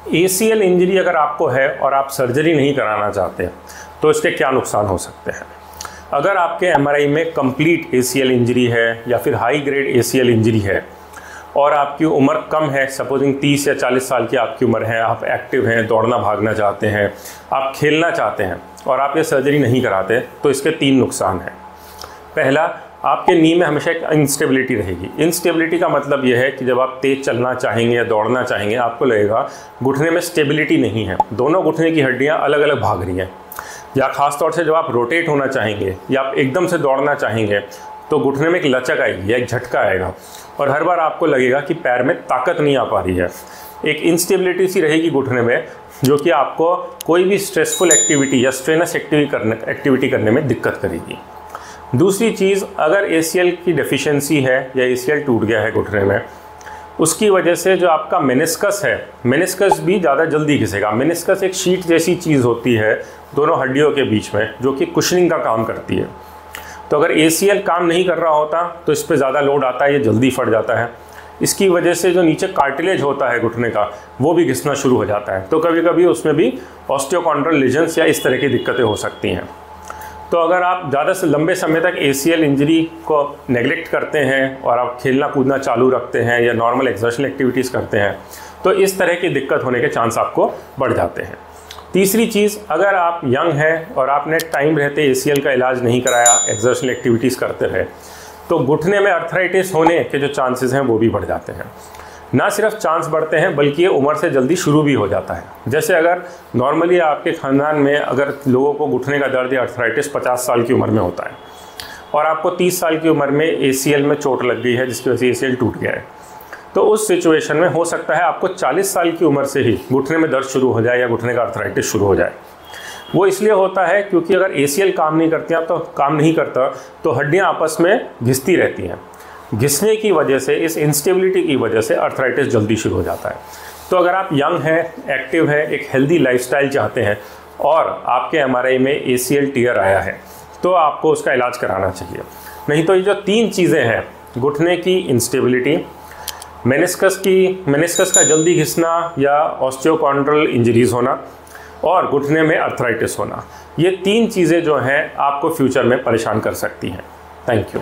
ACL injury अगर आपको है और आप सर्जरी नहीं कराना चाहते तो इसके क्या नुकसान हो सकते हैं। अगर आपके MRI में कंप्लीट ACL इंजरी है या फिर हाई ग्रेड ACL इंजरी है और आपकी उम्र कम है, सपोजिंग 30 या 40 साल की आपकी उम्र है, आप एक्टिव हैं, दौड़ना भागना चाहते हैं, आप खेलना चाहते हैं और आप ये सर्जरी नहीं कराते, तो इसके 3 नुकसान हैं। पहला, आपके नी में हमेशा एक इंस्टेबिलिटी रहेगी। इंस्टेबिलिटी का मतलब यह है कि जब आप तेज़ चलना चाहेंगे या दौड़ना चाहेंगे, आपको लगेगा घुटने में स्टेबिलिटी नहीं है, दोनों घुटने की हड्डियाँ अलग अलग भाग रही हैं। या ख़ास तौर से जब आप रोटेट होना चाहेंगे या आप एकदम से दौड़ना चाहेंगे तो घुटने में एक लचक आएगी या एक झटका आएगा और हर बार आपको लगेगा कि पैर में ताकत नहीं आ पा रही है। एक इंस्टेबिलिटी सी रहेगी घुटने में, जो कि आपको कोई भी स्ट्रेसफुल एक्टिविटी या स्ट्रेनस एक्टिविटी करने में दिक्कत करेगी। दूसरी चीज़, अगर ACL की डेफिशिएंसी है या ACL टूट गया है घुटने में, उसकी वजह से जो आपका मेनिस्कस है, मेनिस्कस भी ज़्यादा जल्दी घिसेगा। मेनिस्कस एक शीट जैसी चीज़ होती है दोनों हड्डियों के बीच में, जो कि कुशनिंग का काम करती है। तो अगर ACL काम नहीं कर रहा होता तो इस पर ज़्यादा लोड आता है, ये जल्दी फट जाता है। इसकी वजह से जो नीचे कार्टिलेज होता है घुटने का, वो भी घिसना शुरू हो जाता है। तो कभी कभी उसमें भी ऑस्टियोकॉन्ड्रल लीजन्स या इस तरह की दिक्कतें हो सकती हैं। तो अगर आप ज़्यादा से लंबे समय तक ACL इंजरी को नेगलेक्ट करते हैं और आप खेलना कूदना चालू रखते हैं या नॉर्मल एक्सर्शनल एक्टिविटीज़ करते हैं, तो इस तरह की दिक्कत होने के चांस आपको बढ़ जाते हैं। तीसरी चीज़, अगर आप यंग हैं और आपने टाइम रहते ACL का इलाज नहीं कराया, एक्सर्शनल एक्टिविटीज़ करते रहे, तो घुटने में अर्थराइटिस होने के जो चांसेस हैं वो भी बढ़ जाते हैं। ना सिर्फ चांस बढ़ते हैं बल्कि ये उम्र से जल्दी शुरू भी हो जाता है। जैसे अगर नॉर्मली आपके ख़ानदान में अगर लोगों को घुटने का दर्द या अर्थराइटिस 50 साल की उम्र में होता है और आपको 30 साल की उम्र में ACL में चोट लग गई है जिसकी वजह से ACL टूट गया है, तो उस सिचुएशन में हो सकता है आपको 40 साल की उम्र से ही घुटने में दर्द शुरू हो जाए या घुटने का अर्थराइटिस शुरू हो जाए। वो इसलिए होता है क्योंकि अगर ACL काम नहीं करता तो हड्डियाँ आपस में घिसती रहती हैं। घिसने की वजह से, इस इंस्टेबिलिटी की वजह से अर्थराइटिस जल्दी शुरू हो जाता है। तो अगर आप यंग हैं, एक्टिव हैं, एक हेल्दी लाइफस्टाइल चाहते हैं और आपके MRI में ACL टीयर आया है, तो आपको उसका इलाज कराना चाहिए। नहीं तो ये जो 3 चीज़ें हैं, घुटने की इंस्टेबिलिटी, मेनिस्कस का जल्दी घिसना या ऑस्टियोकॉन्ड्रल इंजरीज़ होना और घुटने में अर्थराइटिस होना, ये 3 चीज़ें जो हैं आपको फ्यूचर में परेशान कर सकती हैं। Thank you.